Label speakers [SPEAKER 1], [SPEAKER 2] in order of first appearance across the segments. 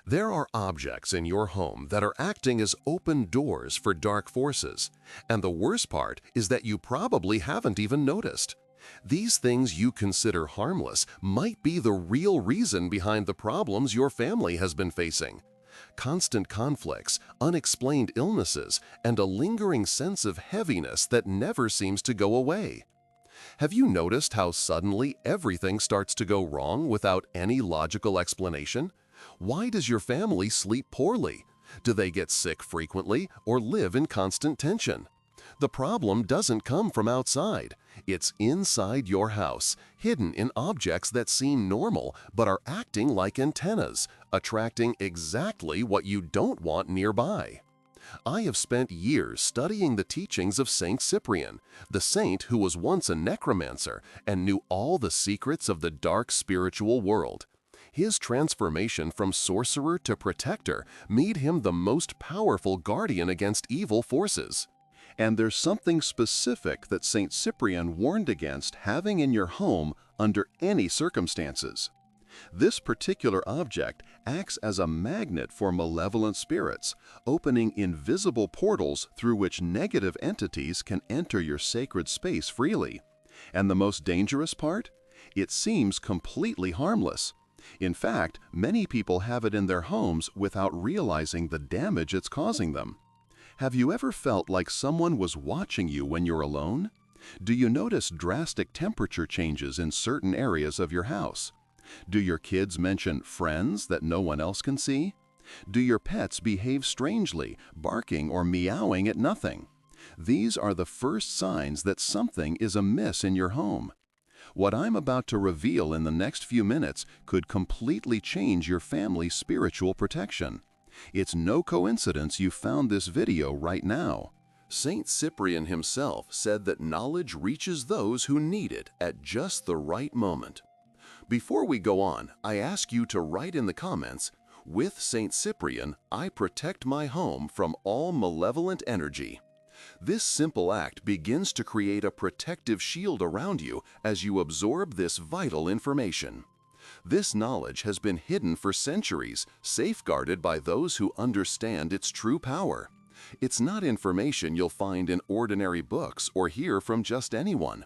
[SPEAKER 1] There are objects in your home that are acting as open doors for dark forces, and the worst part is that you probably haven't even noticed. These things you consider harmless might be the real reason behind the problems your family has been facing. Constant conflicts, unexplained illnesses, and a lingering sense of heaviness that never seems to go away. Have you noticed how suddenly everything starts to go wrong without any logical explanation? Why does your family sleep poorly? Do they get sick frequently or live in constant tension? The problem doesn't come from outside. It's inside your house, hidden in objects that seem normal but are acting like antennas, attracting exactly what you don't want nearby. I have spent years studying the teachings of Saint Cyprian, the saint who was once a necromancer and knew all the secrets of the dark spiritual world. His transformation from sorcerer to protector made him the most powerful guardian against evil forces. And there's something specific that Saint Cyprian warned against having in your home under any circumstances. This particular object acts as a magnet for malevolent spirits, opening invisible portals through which negative entities can enter your sacred space freely. And the most dangerous part? It seems completely harmless. In fact, many people have it in their homes without realizing the damage it's causing them. Have you ever felt like someone was watching you when you're alone? Do you notice drastic temperature changes in certain areas of your house? Do your kids mention friends that no one else can see? Do your pets behave strangely, barking or meowing at nothing? These are the first signs that something is amiss in your home. What I'm about to reveal in the next few minutes could completely change your family's spiritual protection. It's no coincidence you found this video right now. Saint Cyprian himself said that knowledge reaches those who need it at just the right moment. Before we go on, I ask you to write in the comments, "With Saint Cyprian, I protect my home from all malevolent energy." This simple act begins to create a protective shield around you as you absorb this vital information. This knowledge has been hidden for centuries, safeguarded by those who understand its true power. It's not information you'll find in ordinary books or hear from just anyone.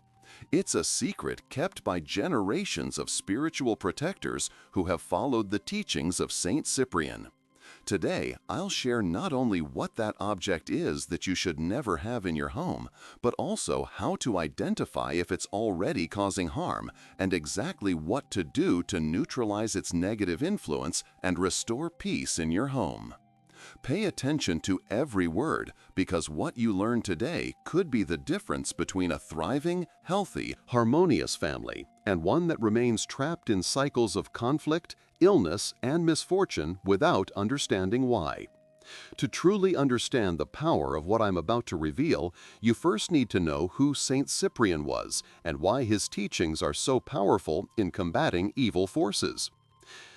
[SPEAKER 1] It's a secret kept by generations of spiritual protectors who have followed the teachings of Saint Cyprian. Today, I'll share not only what that object is that you should never have in your home, but also how to identify if it's already causing harm and exactly what to do to neutralize its negative influence and restore peace in your home. Pay attention to every word, because what you learn today could be the difference between a thriving, healthy, harmonious family and one that remains trapped in cycles of conflict, illness, and misfortune without understanding why. To truly understand the power of what I'm about to reveal, you first need to know who Saint Cyprian was and why his teachings are so powerful in combating evil forces.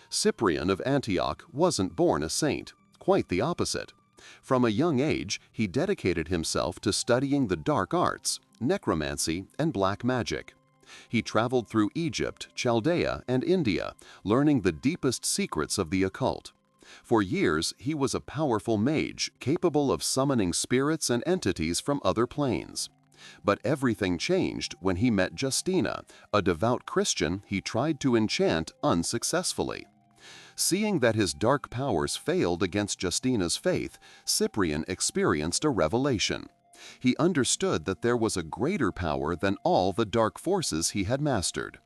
[SPEAKER 1] Cyprian of Antioch wasn't born a saint. Quite the opposite. From a young age, he dedicated himself to studying the dark arts, necromancy, and black magic. He traveled through Egypt, Chaldea, and India, learning the deepest secrets of the occult. For years, he was a powerful mage, capable of summoning spirits and entities from other planes. But everything changed when he met Justina, a devout Christian he tried to enchant unsuccessfully. Seeing that his dark powers failed against Justina's faith, Cyprian experienced a revelation. He understood that there was a greater power than all the dark forces he had mastered.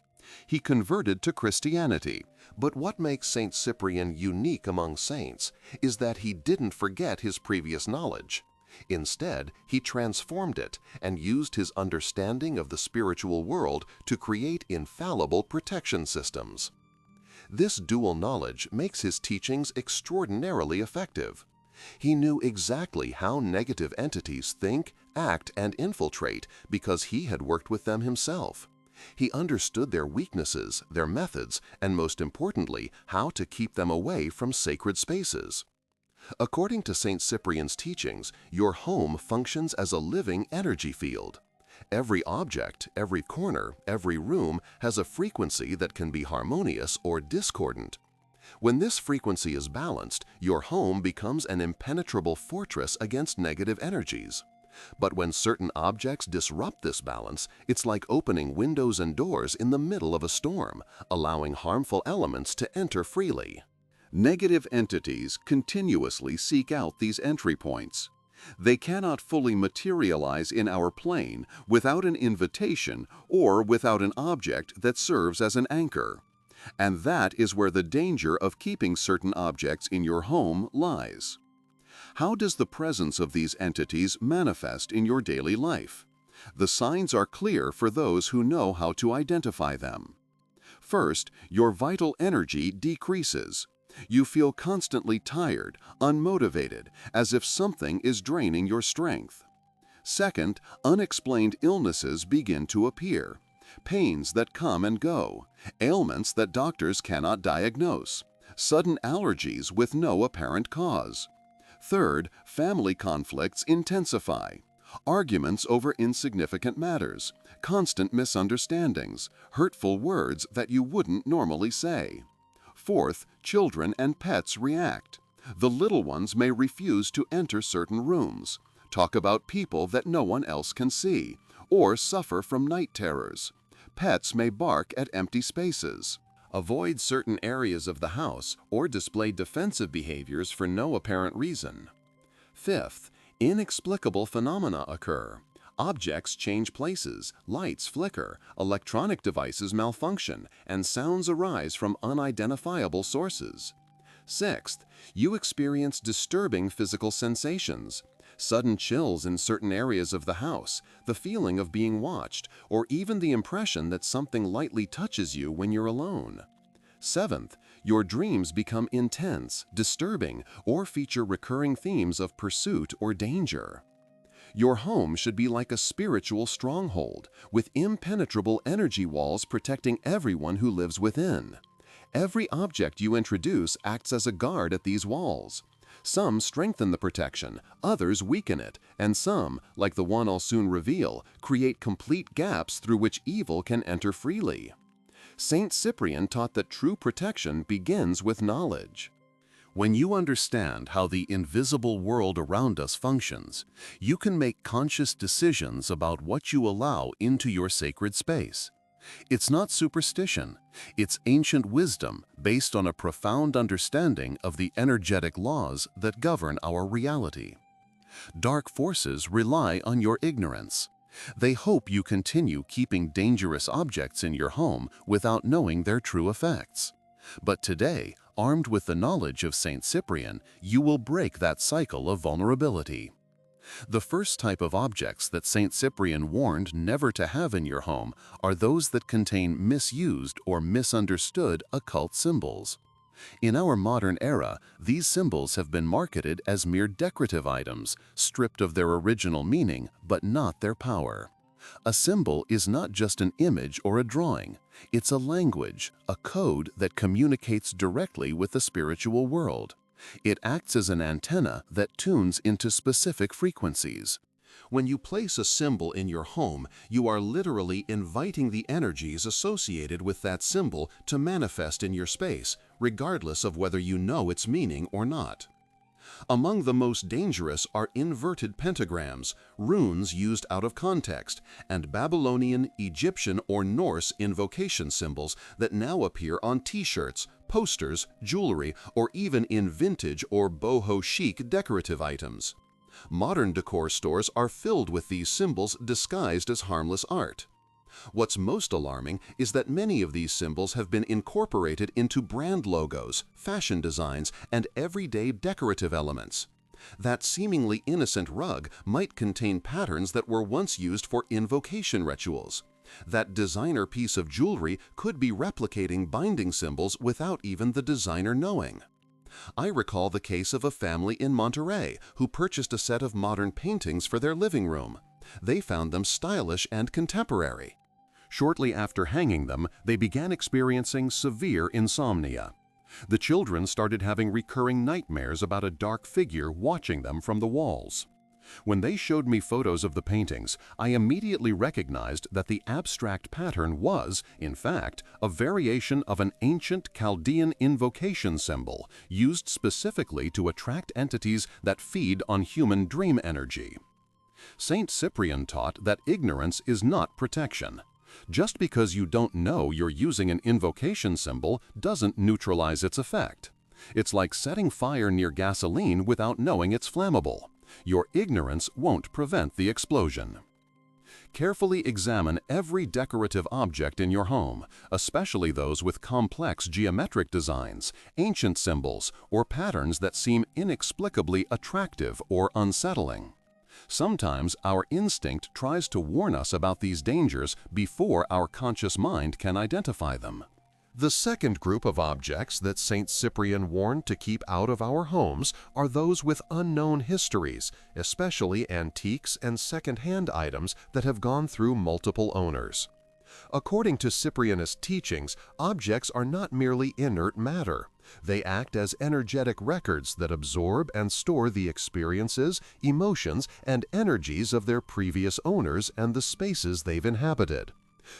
[SPEAKER 1] He converted to Christianity. But what makes Saint Cyprian unique among saints is that he didn't forget his previous knowledge. Instead, he transformed it and used his understanding of the spiritual world to create infallible protection systems. This dual knowledge makes his teachings extraordinarily effective. He knew exactly how negative entities think, act, and infiltrate because he had worked with them himself. He understood their weaknesses, their methods, and most importantly, how to keep them away from sacred spaces. According to Saint Cyprian's teachings, your home functions as a living energy field. Every object, every corner, every room has a frequency that can be harmonious or discordant. When this frequency is balanced, your home becomes an impenetrable fortress against negative energies. But when certain objects disrupt this balance, it's like opening windows and doors in the middle of a storm, allowing harmful elements to enter freely. Negative entities continuously seek out these entry points. They cannot fully materialize in our plane without an invitation or without an object that serves as an anchor. And that is where the danger of keeping certain objects in your home lies. How does the presence of these entities manifest in your daily life? The signs are clear for those who know how to identify them. First, your vital energy decreases. You feel constantly tired, unmotivated, as if something is draining your strength. Second, unexplained illnesses begin to appear. Pains that come and go, ailments that doctors cannot diagnose, sudden allergies with no apparent cause. Third, family conflicts intensify. Arguments over insignificant matters, constant misunderstandings, hurtful words that you wouldn't normally say. Fourth, children and pets react. The little ones may refuse to enter certain rooms, talk about people that no one else can see, or suffer from night terrors. Pets may bark at empty spaces, avoid certain areas of the house, or display defensive behaviors for no apparent reason. Fifth, inexplicable phenomena occur. Objects change places, lights flicker, electronic devices malfunction, and sounds arise from unidentifiable sources. Sixth, you experience disturbing physical sensations. Sudden chills in certain areas of the house, the feeling of being watched, or even the impression that something lightly touches you when you're alone. Seventh, your dreams become intense, disturbing, or feature recurring themes of pursuit or danger. Your home should be like a spiritual stronghold, with impenetrable energy walls protecting everyone who lives within. Every object you introduce acts as a guard at these walls. Some strengthen the protection, others weaken it, and some, like the one I'll soon reveal, create complete gaps through which evil can enter freely. Saint Cyprian taught that true protection begins with knowledge. When you understand how the invisible world around us functions, you can make conscious decisions about what you allow into your sacred space. It's not superstition, it's ancient wisdom based on a profound understanding of the energetic laws that govern our reality. Dark forces rely on your ignorance. They hope you continue keeping dangerous objects in your home without knowing their true effects. But today, armed with the knowledge of Saint Cyprian, you will break that cycle of vulnerability. The first type of objects that Saint Cyprian warned never to have in your home are those that contain misused or misunderstood occult symbols. In our modern era, these symbols have been marketed as mere decorative items, stripped of their original meaning but not their power. A symbol is not just an image or a drawing. It's a language, a code that communicates directly with the spiritual world. It acts as an antenna that tunes into specific frequencies. When you place a symbol in your home, you are literally inviting the energies associated with that symbol to manifest in your space, regardless of whether you know its meaning or not. Among the most dangerous are inverted pentagrams, runes used out of context, and Babylonian, Egyptian, or Norse invocation symbols that now appear on t-shirts, posters, jewelry, or even in vintage or boho chic decorative items. Modern decor stores are filled with these symbols disguised as harmless art. What's most alarming is that many of these symbols have been incorporated into brand logos, fashion designs, and everyday decorative elements. That seemingly innocent rug might contain patterns that were once used for invocation rituals. That designer piece of jewelry could be replicating binding symbols without even the designer knowing. I recall the case of a family in Monterey who purchased a set of modern paintings for their living room. They found them stylish and contemporary. Shortly after hanging them, they began experiencing severe insomnia. The children started having recurring nightmares about a dark figure watching them from the walls. When they showed me photos of the paintings, I immediately recognized that the abstract pattern was, in fact, a variation of an ancient Chaldean invocation symbol used specifically to attract entities that feed on human dream energy. Saint Cyprian taught that ignorance is not protection. Just because you don't know you're using an invocation symbol doesn't neutralize its effect. It's like setting fire near gasoline without knowing it's flammable. Your ignorance won't prevent the explosion. Carefully examine every decorative object in your home, especially those with complex geometric designs, ancient symbols, or patterns that seem inexplicably attractive or unsettling. Sometimes our instinct tries to warn us about these dangers before our conscious mind can identify them. The second group of objects that Saint Cyprian warned to keep out of our homes are those with unknown histories, especially antiques and second-hand items that have gone through multiple owners. According to Cyprianist teachings, objects are not merely inert matter. They act as energetic records that absorb and store the experiences, emotions, and energies of their previous owners and the spaces they've inhabited.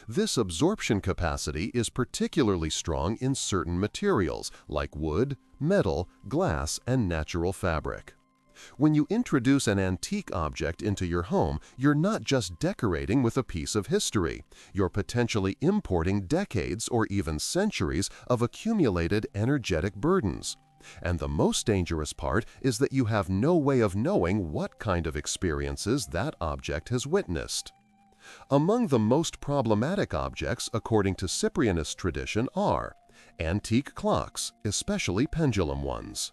[SPEAKER 1] This absorption capacity is particularly strong in certain materials like wood, metal, glass, and natural fabric. When you introduce an antique object into your home, you're not just decorating with a piece of history. You're potentially importing decades or even centuries of accumulated energetic burdens. And the most dangerous part is that you have no way of knowing what kind of experiences that object has witnessed. Among the most problematic objects, according to Cyprianist tradition, are antique clocks, especially pendulum ones.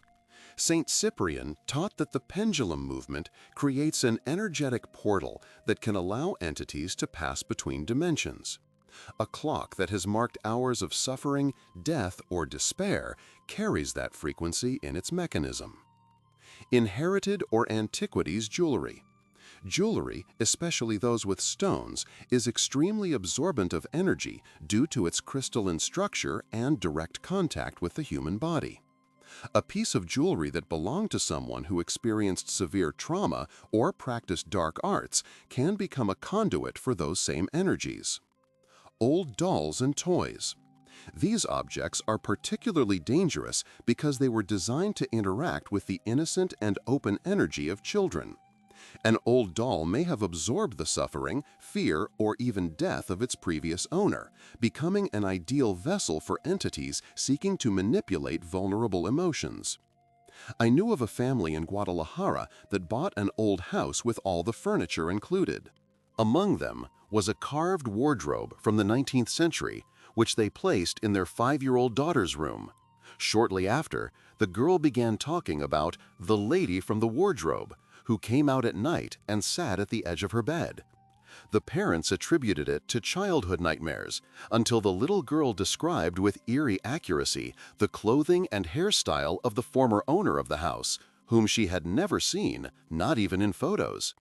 [SPEAKER 1] Saint Cyprian taught that the pendulum movement creates an energetic portal that can allow entities to pass between dimensions. A clock that has marked hours of suffering, death, or despair carries that frequency in its mechanism. Inherited or antiquities jewelry. Jewelry, especially those with stones, is extremely absorbent of energy due to its crystalline structure and direct contact with the human body. A piece of jewelry that belonged to someone who experienced severe trauma or practiced dark arts can become a conduit for those same energies. Old dolls and toys. These objects are particularly dangerous because they were designed to interact with the innocent and open energy of children. An old doll may have absorbed the suffering, fear, or even death of its previous owner, becoming an ideal vessel for entities seeking to manipulate vulnerable emotions. I knew of a family in Guadalajara that bought an old house with all the furniture included. Among them was a carved wardrobe from the 19th century, which they placed in their 5-year-old daughter's room. Shortly after, the girl began talking about the lady from the wardrobe, who came out at night and sat at the edge of her bed. The parents attributed it to childhood nightmares until the little girl described with eerie accuracy the clothing and hairstyle of the former owner of the house, whom she had never seen, not even in photos.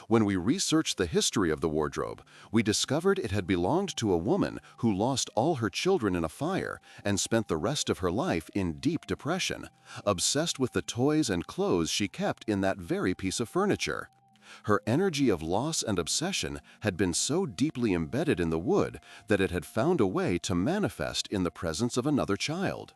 [SPEAKER 1] When we researched the history of the wardrobe, we discovered it had belonged to a woman who lost all her children in a fire and spent the rest of her life in deep depression, obsessed with the toys and clothes she kept in that very piece of furniture. Her energy of loss and obsession had been so deeply embedded in the wood that it had found a way to manifest in the presence of another child.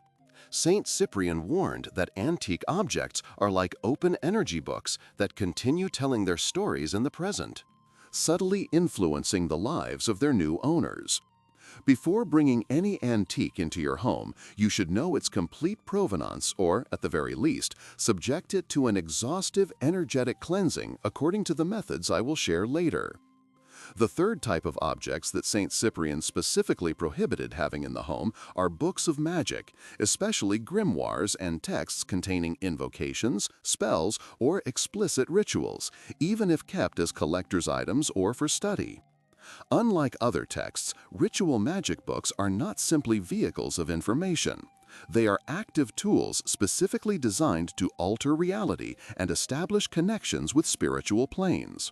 [SPEAKER 1] Saint Cyprian warned that antique objects are like open energy books that continue telling their stories in the present, subtly influencing the lives of their new owners. Before bringing any antique into your home, you should know its complete provenance or, at the very least, subject it to an exhaustive energetic cleansing according to the methods I will share later. The third type of objects that Saint Cyprian specifically prohibited having in the home are books of magic, especially grimoires and texts containing invocations, spells, or explicit rituals, even if kept as collector's items or for study. Unlike other texts, ritual magic books are not simply vehicles of information. They are active tools specifically designed to alter reality and establish connections with spiritual planes.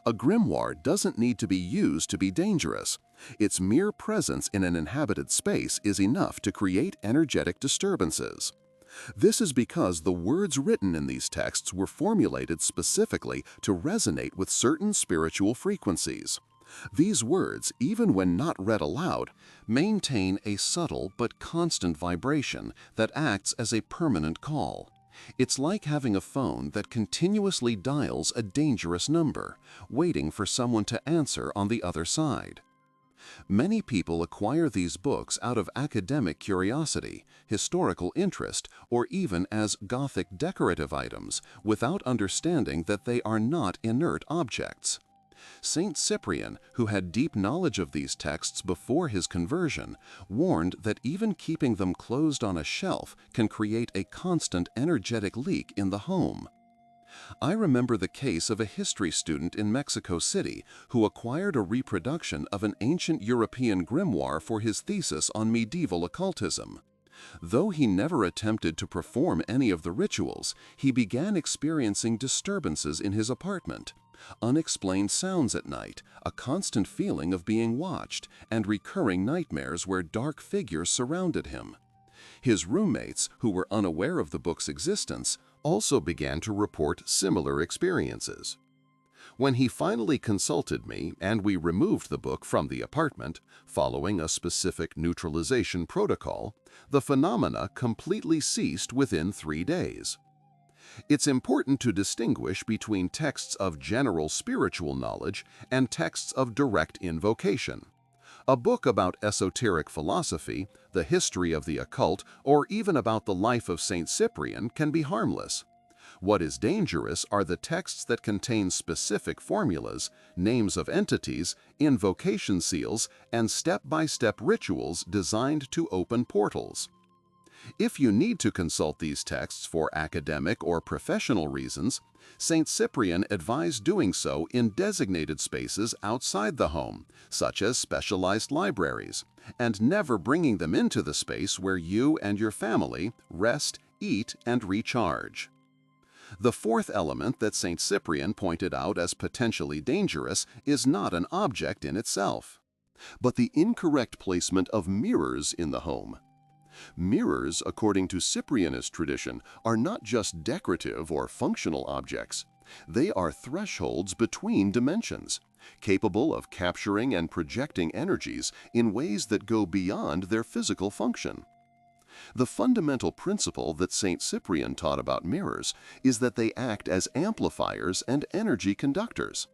[SPEAKER 1] A grimoire doesn't need to be used to be dangerous. Its mere presence in an inhabited space is enough to create energetic disturbances.
[SPEAKER 2] This is because the words written in these texts were formulated specifically to resonate with certain spiritual frequencies. These words, even when not read aloud, maintain a subtle but constant vibration that acts as a permanent call. It's like having a phone that continuously dials a dangerous number, waiting for someone to answer on the other side. Many people acquire these books out of academic curiosity, historical interest, or even as Gothic decorative items, without understanding that they are not inert objects. Saint Cyprian, who had deep knowledge of these texts before his conversion, warned that even keeping them closed on a shelf can create a constant energetic leak in the home. I remember the case of a history student in Mexico City who acquired a reproduction of an ancient European grimoire for his thesis on medieval occultism. Though he never attempted to perform any of the rituals, he began experiencing disturbances in his apartment, unexplained sounds at night, a constant feeling of being watched, and recurring nightmares where dark figures surrounded him. His roommates, who were unaware of the book's existence, also began to report similar experiences. When he finally consulted me and we removed the book from the apartment, following a specific neutralization protocol, the phenomena completely ceased within 3 days. It's important to distinguish between texts of general spiritual knowledge and texts of direct invocation. A book about esoteric philosophy, the history of the occult, or even about the life of Saint Cyprian can be harmless. What is dangerous are the texts that contain specific formulas, names of entities, invocation seals, and step-by-step rituals designed to open portals. If you need to consult these texts for academic or professional reasons, Saint Cyprian advised doing so in designated spaces outside the home, such as specialized libraries, and never bringing them into the space where you and your family rest, eat, and recharge. The fourth element that Saint Cyprian pointed out as potentially dangerous is not an object in itself, but the incorrect placement of mirrors in the home. Mirrors, according to Cyprianist tradition, are not just decorative or functional objects. They are thresholds between dimensions, capable of capturing and projecting energies in ways that go beyond their physical function. The fundamental principle that Saint Cyprian taught about mirrors is that they act as amplifiers and energy conductors.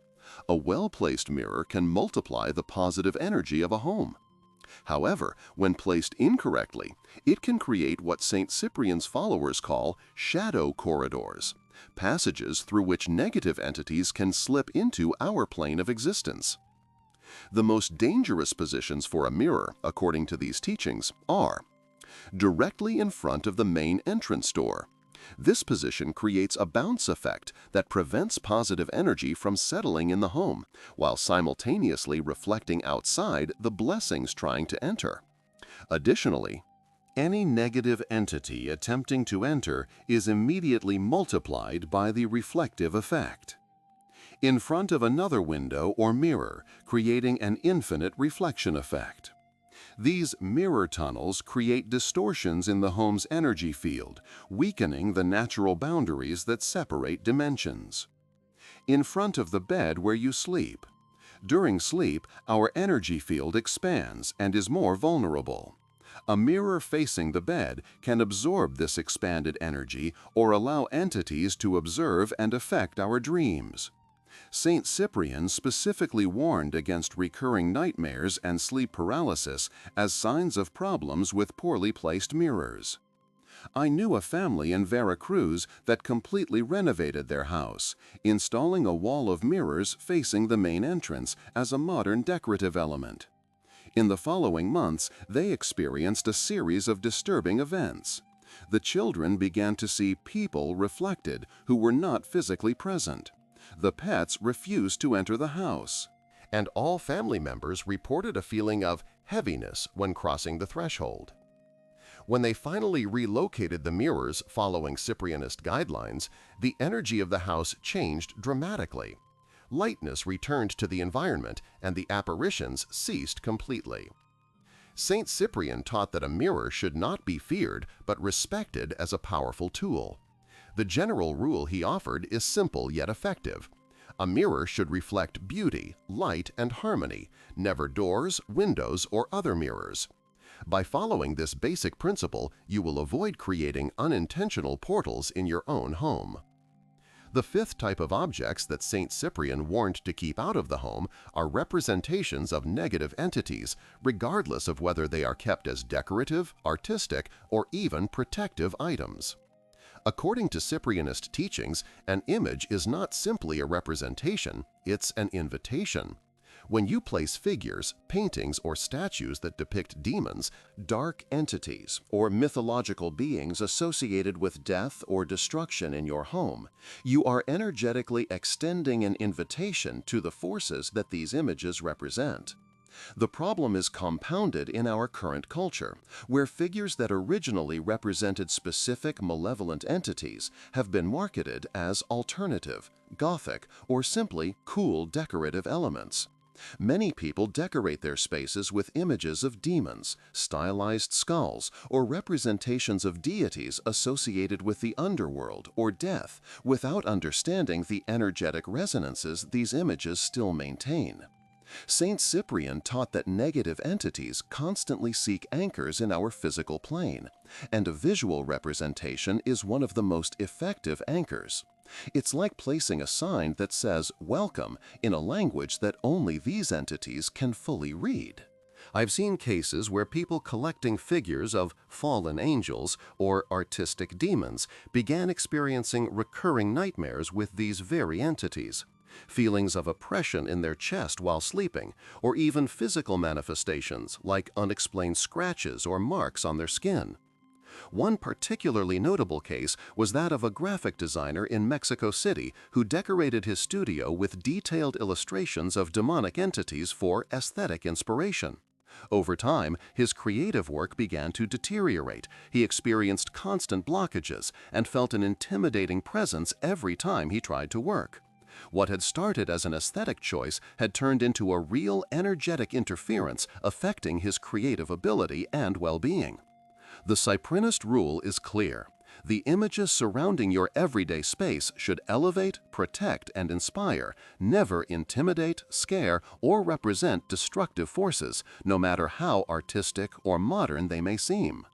[SPEAKER 2] A well-placed mirror can multiply the positive energy of a home. However, when placed incorrectly, it can create what Saint Cyprian's followers call shadow corridors, passages through which negative entities can slip into our plane of existence. The most dangerous positions for a mirror, according to these teachings, are directly in front of the main entrance door. This position creates a bounce effect that prevents positive energy from settling in the home, while simultaneously reflecting outside the blessings trying to enter. Additionally, any negative entity attempting to enter is immediately multiplied by the reflective effect. In front of another window or mirror, creating an infinite reflection effect. These mirror tunnels create distortions in the home's energy field, weakening the natural boundaries that separate dimensions. In front of the bed where you sleep. During sleep, our energy field expands and is more vulnerable. A mirror facing the bed can absorb this expanded energy or allow entities to observe and affect our dreams. Saint Cyprian specifically warned against recurring nightmares and sleep paralysis as signs of problems with poorly placed mirrors. I knew a family in Veracruz that completely renovated their house, installing a wall of mirrors facing the main entrance as a modern decorative element. In the following months, they experienced a series of disturbing events. The children began to see people reflected who were not physically present. The pets refused to enter the house.
[SPEAKER 1] And all family members reported a feeling of heaviness when crossing the threshold. When they finally relocated the mirrors following Cyprianist guidelines, the energy of the house changed dramatically. Lightness returned to the environment and the apparitions ceased completely. Saint Cyprian taught that a mirror should not be feared but respected as a powerful tool. The general rule he offered is simple yet effective. A mirror should reflect beauty, light, and harmony, never doors, windows, or other mirrors. By following this basic principle, you will avoid creating unintentional portals in your own home. The fifth type of objects that Saint Cyprian warned to keep out of the home are representations of negative entities, regardless of whether they are kept as decorative, artistic, or even protective items. According to Cyprianist teachings, an image is not simply a representation, it's an invitation. When you place figures, paintings, or statues that depict demons, dark entities, or mythological beings associated with death or destruction in your home, you are energetically extending an invitation to the forces that these images represent. The problem is compounded in our current culture, where figures that originally represented specific malevolent entities have been marketed as alternative, gothic, or simply cool decorative elements. Many people decorate their spaces with images of demons, stylized skulls, or representations of deities associated with the underworld or death, without understanding the energetic resonances these images still maintain. Saint Cyprian taught that negative entities constantly seek anchors in our physical plane, and a visual representation is one of the most effective anchors. It's like placing a sign that says "Welcome" in a language that only these entities can fully read. I've seen cases where people collecting figures of fallen angels or artistic demons began experiencing recurring nightmares with these very entities. Feelings of oppression in their chest while sleeping, or even physical manifestations like unexplained scratches or marks on their skin. One particularly notable case was that of a graphic designer in Mexico City who decorated his studio with detailed illustrations of demonic entities for aesthetic inspiration. Over time, his creative work began to deteriorate. He experienced constant blockages and felt an intimidating presence every time he tried to work. What had started as an aesthetic choice had turned into a real energetic interference affecting his creative ability and well-being. The Cyprianist rule is clear. The images surrounding your everyday space should elevate, protect, and inspire, never intimidate, scare, or represent destructive forces, no matter how artistic or modern they may seem.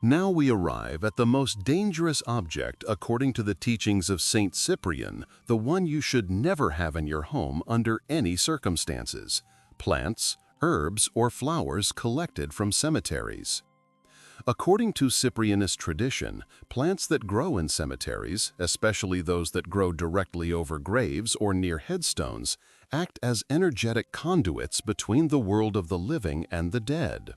[SPEAKER 1] Now we arrive at the most dangerous object according to the teachings of Saint Cyprian, the one you should never have in your home under any circumstances: plants, herbs, or flowers collected from cemeteries. According to Cyprianist tradition, plants that grow in cemeteries, especially those that grow directly over graves or near headstones, act as energetic conduits between the world of the living and the dead.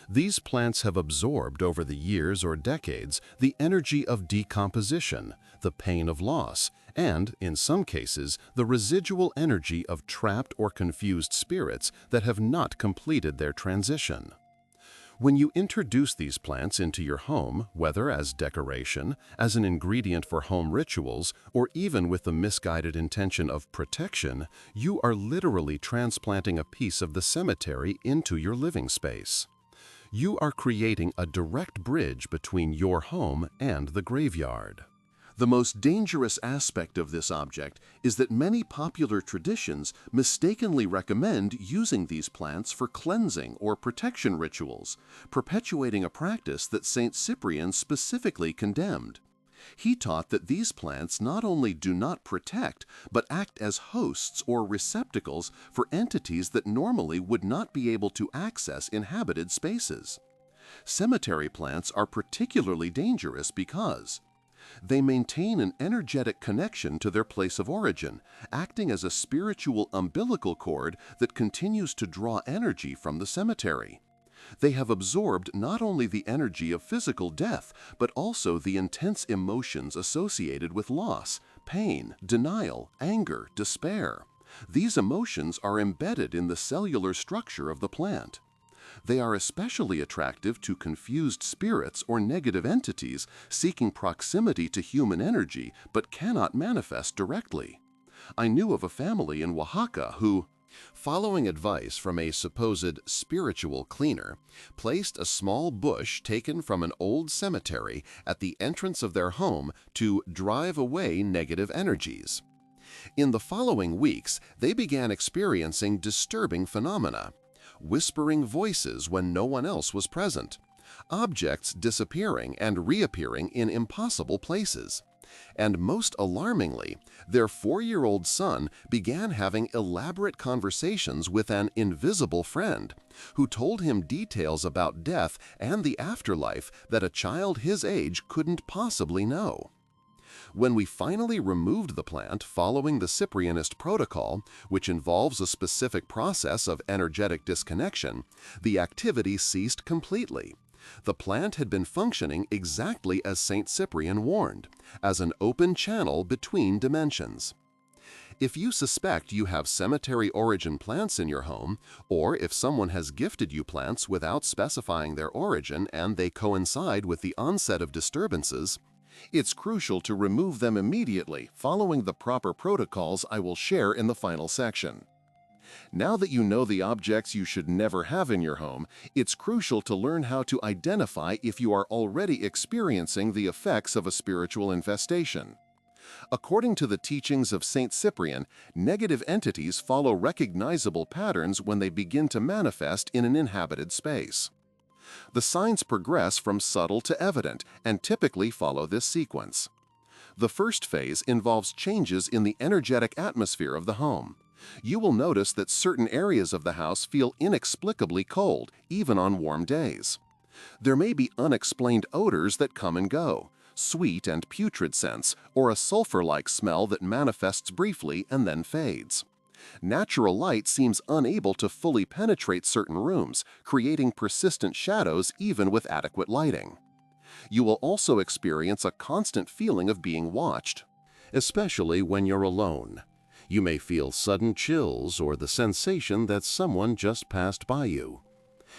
[SPEAKER 1] These plants have absorbed over the years or decades the energy of decomposition, the pain of loss, and, in some cases, the residual energy of trapped or confused spirits that have not completed their transition. When you introduce these plants into your home, whether as decoration, as an ingredient for home rituals, or even with the misguided intention of protection, you are literally transplanting a piece of the cemetery into your living space. You are creating a direct bridge between your home and the graveyard. The most dangerous aspect of this object is that many popular traditions mistakenly recommend using these plants for cleansing or protection rituals, perpetuating a practice that Saint Cyprian specifically condemned. He taught that these plants not only do not protect, but act as hosts or receptacles for entities that normally would not be able to access inhabited spaces. Cemetery plants are particularly dangerous because they maintain an energetic connection to their place of origin, acting as a spiritual umbilical cord that continues to draw energy from the cemetery. They have absorbed not only the energy of physical death, but also the intense emotions associated with loss, pain, denial, anger, despair. These emotions are embedded in the cellular structure of the plant. They are especially attractive to confused spirits or negative entities seeking proximity to human energy but cannot manifest directly. I knew of a family in Oaxaca who Following advice from a supposed spiritual cleaner, placed a small bush taken from an old cemetery at the entrance of their home to drive away negative energies. In the following weeks, they began experiencing disturbing phenomena: whispering voices when no one else was present, objects disappearing and reappearing in impossible places, and most alarmingly, their 4-year-old son began having elaborate conversations with an invisible friend who told him details about death and the afterlife that a child his age couldn't possibly know. When we finally removed the plant following the Cyprianist protocol, which involves a specific process of energetic disconnection, the activity ceased completely. The plant had been functioning exactly as Saint Cyprian warned, as an open channel between dimensions. If you suspect you have cemetery origin plants in your home, or if someone has gifted you plants without specifying their origin and they coincide with the onset of disturbances, it's crucial to remove them immediately following the proper protocols I will share in the final section. Now that you know the objects you should never have in your home, it's crucial to learn how to identify if you are already experiencing the effects of a spiritual infestation. According to the teachings of Saint Cyprian, negative entities follow recognizable patterns when they begin to manifest in an inhabited space. The signs progress from subtle to evident and typically follow this sequence. The first phase involves changes in the energetic atmosphere of the home. You will notice that certain areas of the house feel inexplicably cold, even on warm days. There may be unexplained odors that come and go, sweet and putrid scents, or a sulfur-like smell that manifests briefly and then fades. Natural light seems unable to fully penetrate certain rooms, creating persistent shadows even with adequate lighting. You will also experience a constant feeling of being watched, especially when you're alone. You may feel sudden chills or the sensation that someone just passed by you.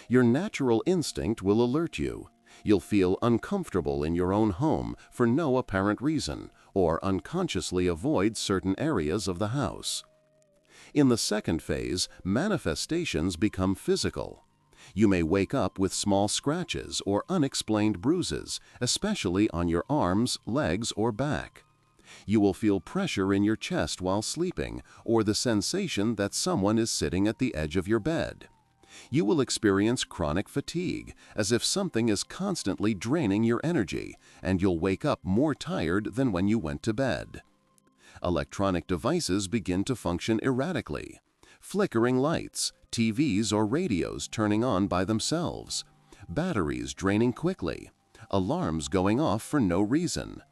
[SPEAKER 1] Your natural instinct will alert you. You'll feel uncomfortable in your own home for no apparent reason, or unconsciously avoid certain areas of the house. In the second phase, manifestations become physical. You may wake up with small scratches or unexplained bruises, especially on your arms, legs, or back. You will feel pressure in your chest while sleeping, or the sensation that someone is sitting at the edge of your bed. You will experience chronic fatigue, as if something is constantly draining your energy, and you'll wake up more tired than when you went to bed. Electronic devices begin to function erratically. Flickering lights, TVs or radios turning on by themselves, batteries draining quickly, alarms going off for no reason.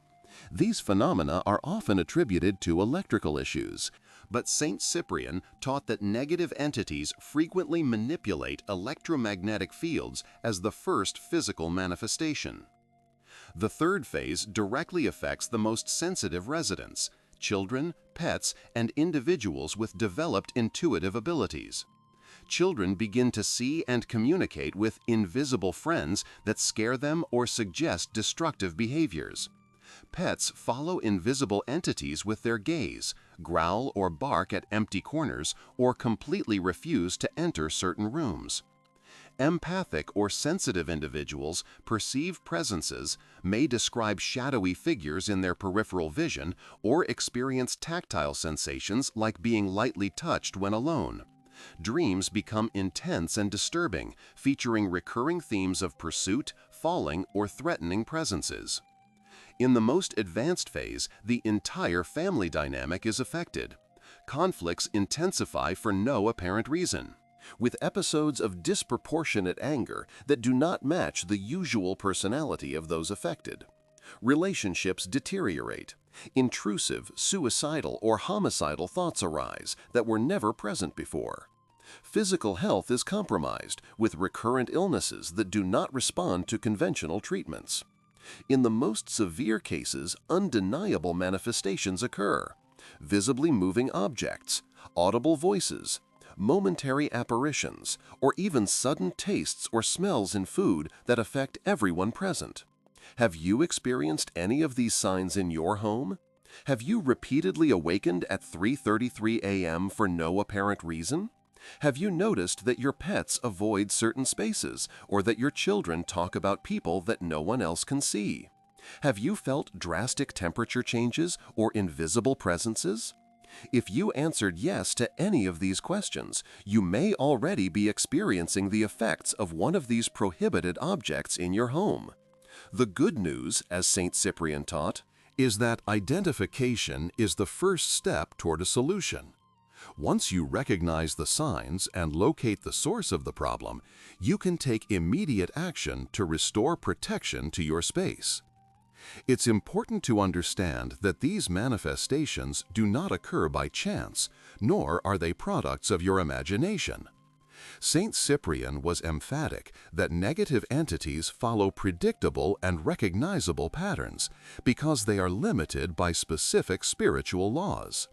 [SPEAKER 1] These phenomena are often attributed to electrical issues, but Saint Cyprian taught that negative entities frequently manipulate electromagnetic fields as the first physical manifestation. The third phase directly affects the most sensitive residents: children, pets, and individuals with developed intuitive abilities. Children begin to see and communicate with invisible friends that scare them or suggest destructive behaviors. Pets follow invisible entities with their gaze, growl or bark at empty corners, or completely refuse to enter certain rooms. Empathic or sensitive individuals perceive presences, may describe shadowy figures in their peripheral vision, or experience tactile sensations like being lightly touched when alone. Dreams become intense and disturbing, featuring recurring themes of pursuit, falling, or threatening presences. In the most advanced phase, the entire family dynamic is affected. Conflicts intensify for no apparent reason, with episodes of disproportionate anger that do not match the usual personality of those affected. Relationships deteriorate. Intrusive, suicidal, or homicidal thoughts arise that were never present before. Physical health is compromised, with recurrent illnesses that do not respond to conventional treatments. In the most severe cases, undeniable manifestations occur: visibly moving objects, audible voices, momentary apparitions, or even sudden tastes or smells in food that affect everyone present. Have you experienced any of these signs in your home? Have you repeatedly awakened at 3:33 a.m. for no apparent reason? Have you noticed that your pets avoid certain spaces or that your children talk about people that no one else can see? Have you felt drastic temperature changes or invisible presences? If you answered yes to any of these questions, you may already be experiencing the effects of one of these prohibited objects in your home. The good news, as St. Cyprian taught, is that identification is the first step toward a solution. Once you recognize the signs and locate the source of the problem, you can take immediate action to restore protection to your space. It's important to understand that these manifestations do not occur by chance, nor are they products of your imagination. Saint Cyprian was emphatic that negative entities follow predictable and recognizable patterns because they are limited by specific spiritual laws.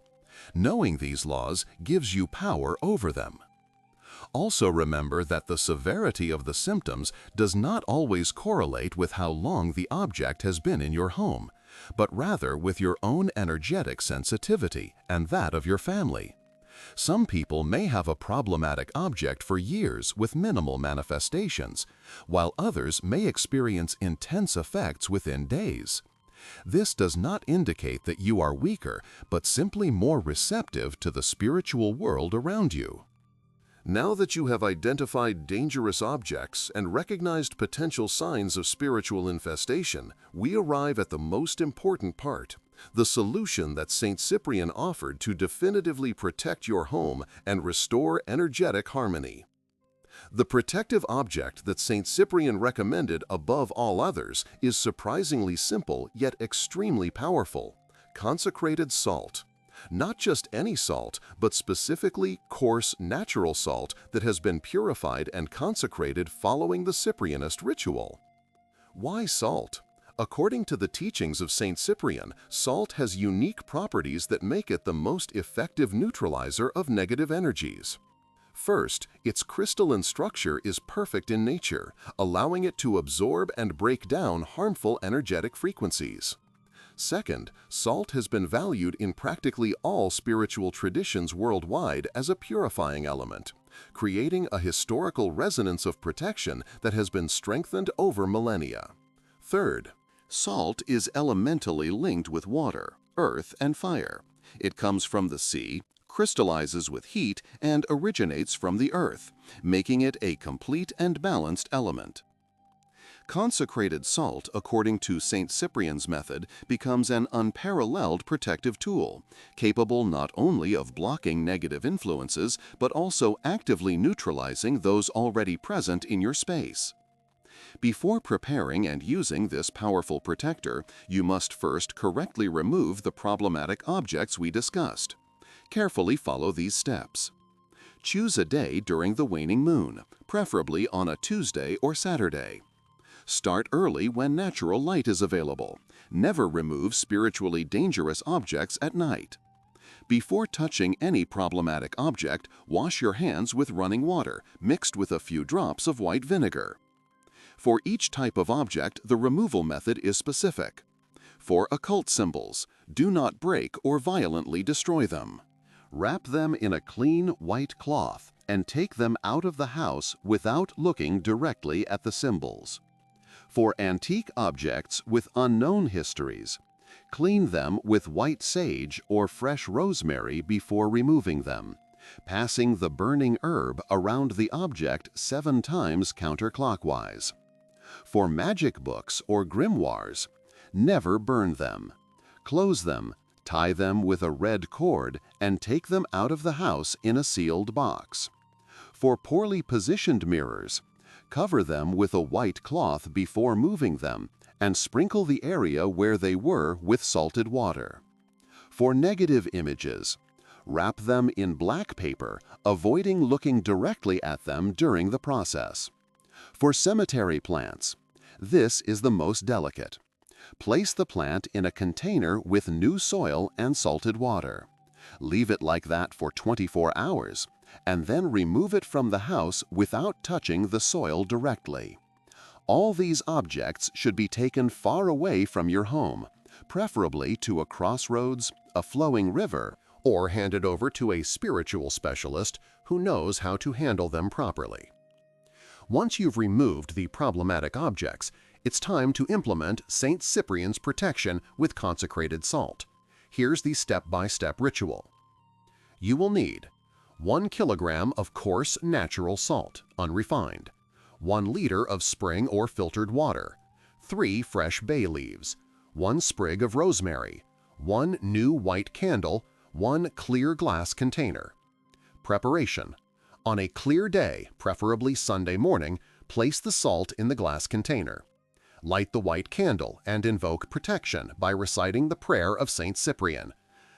[SPEAKER 1] Knowing these laws gives you power over them. Also remember that the severity of the symptoms does not always correlate with how long the object has been in your home, but rather with your own energetic sensitivity and that of your family. Some people may have a problematic object for years with minimal manifestations, while others may experience intense effects within days. This does not indicate that you are weaker, but simply more receptive to the spiritual world around you. Now that you have identified dangerous objects and recognized potential signs of spiritual infestation, we arrive at the most important part, the solution that St. Cyprian offered to definitively protect your home and restore energetic harmony. The protective object that St. Cyprian recommended above all others is surprisingly simple yet extremely powerful: consecrated salt. Not just any salt, but specifically coarse natural salt that has been purified and consecrated following the Cyprianist ritual. Why salt? According to the teachings of St. Cyprian, salt has unique properties that make it the most effective neutralizer of negative energies. First, its crystalline structure is perfect in nature, allowing it to absorb and break down harmful energetic frequencies. Second, salt has been valued in practically all spiritual traditions worldwide as a purifying element, creating a historical resonance of protection that has been strengthened over millennia. Third, salt is elementally linked with water, earth, and fire. It comes from the sea, crystallizes with heat, and originates from the earth, making it a complete and balanced element. Consecrated salt, according to St. Cyprian's method, becomes an unparalleled protective tool, capable not only of blocking negative influences, but also actively neutralizing those already present in your space. Before preparing and using this powerful protector, you must first correctly remove the problematic objects we discussed. Carefully follow these steps. Choose a day during the waning moon, preferably on a Tuesday or Saturday. Start early when natural light is available. Never remove spiritually dangerous objects at night. Before touching any problematic object, wash your hands with running water, mixed with a few drops of white vinegar. For each type of object, the removal method is specific. For occult symbols, do not break or violently destroy them. Wrap them in a clean white cloth and take them out of the house without looking directly at the symbols. For antique objects with unknown histories, clean them with white sage or fresh rosemary before removing them, passing the burning herb around the object 7 times counterclockwise. For magic books or grimoires, never burn them. Close them, tie them with a red cord, and take them out of the house in a sealed box. For poorly positioned mirrors, cover them with a white cloth before moving them and sprinkle the area where they were with salted water. For negative images, wrap them in black paper, avoiding looking directly at them during the process. For cemetery plants, this is the most delicate. Place the plant in a container with new soil and salted water. Leave it like that for 24 hours, and then remove it from the house without touching the soil directly. All these objects should be taken far away from your home,
[SPEAKER 2] preferably to a crossroads, a flowing river,
[SPEAKER 1] or hand it over to a spiritual specialist who knows how to handle them properly. Once you've removed the problematic objects, it's time to implement St. Cyprian's protection with consecrated salt. Here's the step-by-step ritual. You will need 1 kilogram of coarse natural salt, unrefined, 1 liter of spring or filtered water, 3 fresh bay leaves, 1 sprig of rosemary, 1 new white candle, 1 clear glass container. Preparation. On a clear day, preferably Sunday morning, place the salt in the glass container. Light the white candle and invoke protection by reciting the prayer of St. Cyprian.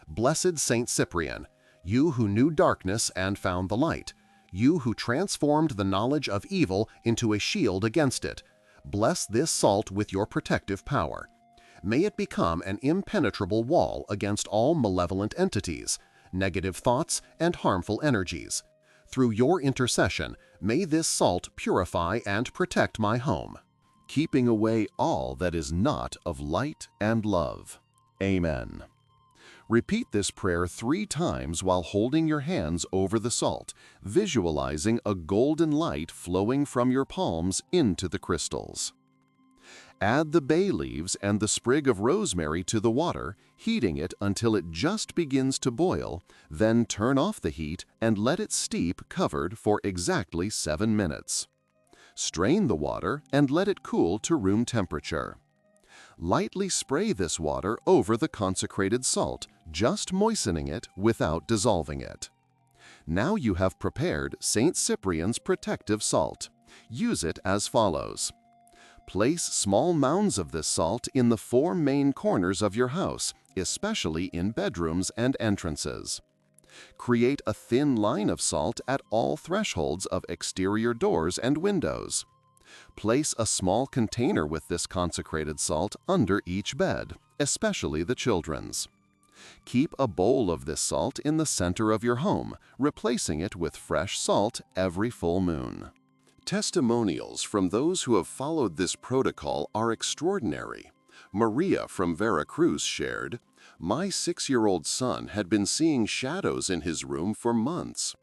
[SPEAKER 1] Blessed St. Cyprian, you who knew darkness and found the light, you who transformed the knowledge of evil into a shield against it, bless this salt with your protective power. May it become an impenetrable wall against all malevolent entities, negative thoughts, and harmful energies. Through your intercession, may this salt purify and protect my home,
[SPEAKER 2] keeping away all that is not of light and love. Amen. Repeat this prayer 3 times while holding your hands over the salt, visualizing a golden light flowing from your palms into the crystals. Add the bay leaves and the sprig of rosemary to the water, heating it until it just begins to boil, then turn off the heat and let it steep covered for exactly 7 minutes. Strain the water and let it cool to room temperature. Lightly spray this water over the consecrated salt, just moistening it without dissolving it. Now you have prepared St. Cyprian's protective salt. Use it as follows. Place small mounds of this salt in the 4 main corners of your house, especially in bedrooms and entrances. Create a thin line of salt at all thresholds of exterior doors and windows. Place a small container with this consecrated salt under each bed, especially the children's. Keep a bowl of this salt in the center of your home, replacing it with fresh salt every full moon. Testimonials from those who have followed this protocol are extraordinary. Maria from Veracruz shared, "My 6-year-old son had been seeing shadows in his room for months.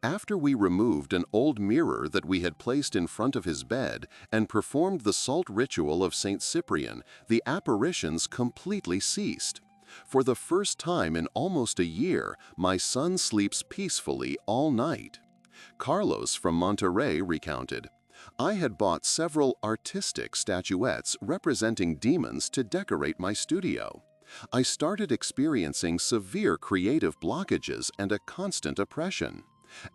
[SPEAKER 2] After we removed an old mirror that we had placed in front of his bed and performed the salt ritual of St. Cyprian, the apparitions completely ceased. For the first time in almost a year, my son sleeps peacefully all night." Carlos from Monterrey recounted, "I had bought several artistic statuettes representing demons to decorate my studio. I started experiencing severe creative blockages and a constant oppression.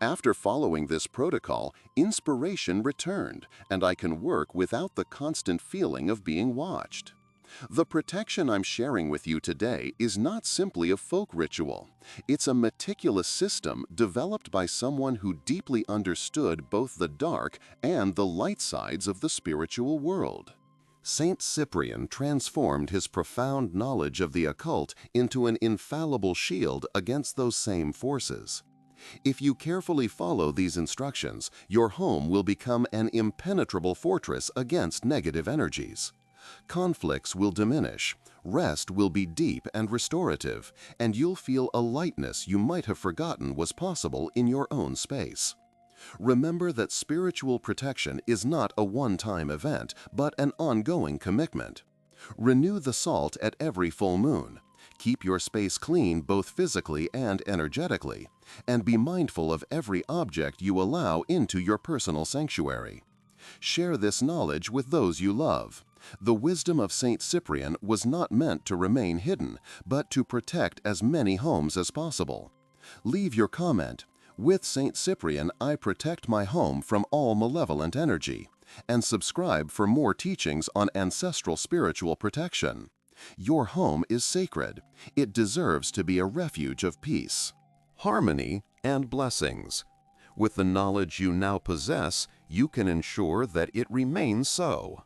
[SPEAKER 2] After following this protocol, inspiration returned, and I can work without the constant feeling of being watched. The protection I'm sharing with you today is not simply a folk ritual. It's a meticulous system developed by someone who deeply understood both the dark and the light sides of the spiritual world." St. Cyprian transformed his profound knowledge of the occult into an infallible shield against those same forces. If you carefully follow these instructions, your home will become an impenetrable fortress against negative energies. Conflicts will diminish, rest will be deep and restorative, and you'll feel a lightness you might have forgotten was possible in your own space. Remember that spiritual protection is not a one-time event, but an ongoing commitment. Renew the salt at every full moon. Keep your space clean both physically and energetically, and be mindful of every object you allow into your personal sanctuary. Share this knowledge with those you love. The wisdom of St. Cyprian was not meant to remain hidden, but to protect as many homes as possible. Leave your comment, "With St. Cyprian, I protect my home from all malevolent energy," and subscribe for more teachings on ancestral spiritual protection. Your home is sacred. It deserves to be a refuge of peace, harmony, and blessings. With the knowledge you now possess, you can ensure that it remains so.